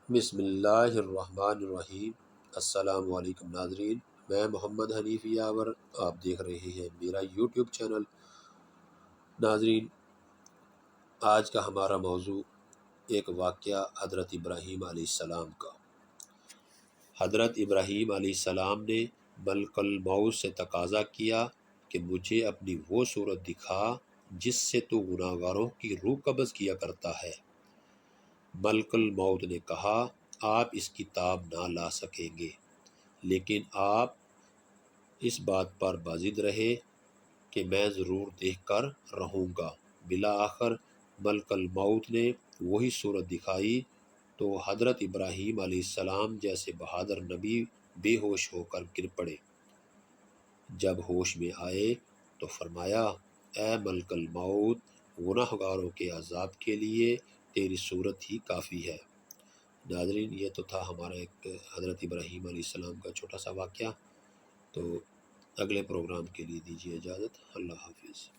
بسم اللہ الرحمن الرحیم۔ السلام علیکم ناظرین، میں محمد حنیف یاور، آپ دیکھ رہے ہیں میرا یوٹیوب چینل۔ ناظرین، آج کا ہمارا موضوع ایک واقعہ حضرت ابراہیم علیہ السلام کا۔ حضرت ابراہیم علیہ السلام نے ملک الموت سے تقاضا کیا کہ مجھے اپنی وہ صورت دکھا جس سے تو گناہگاروں کی روح قبض کیا کرتا ہے۔ ملک الموت نے کہا، آپ اس کی تاب نہ لا سکیں گے، لیکن آپ اس بات پر بازد رہے کہ میں ضرور دیکھ کر رہوں گا۔ بالآخر ملک الموت نے وہی صورت دکھائی تو حضرت ابراہیم علیہ السلام جیسے بہادر نبی بے ہوش ہو کر گر پڑے۔ جب ہوش میں آئے تو فرمایا، اے ملک الموت، گناہگاروں کے عذاب کے لیے تیری صورت ہی کافی ہے۔ ناظرین، یہ تو تھا ہمارا ایک حضرت ابراہیم علیہ السلام کا چھوٹا سا واقعہ۔ تو اگلے پروگرام کے لیے دیجیے اجازت۔ اللہ حافظ۔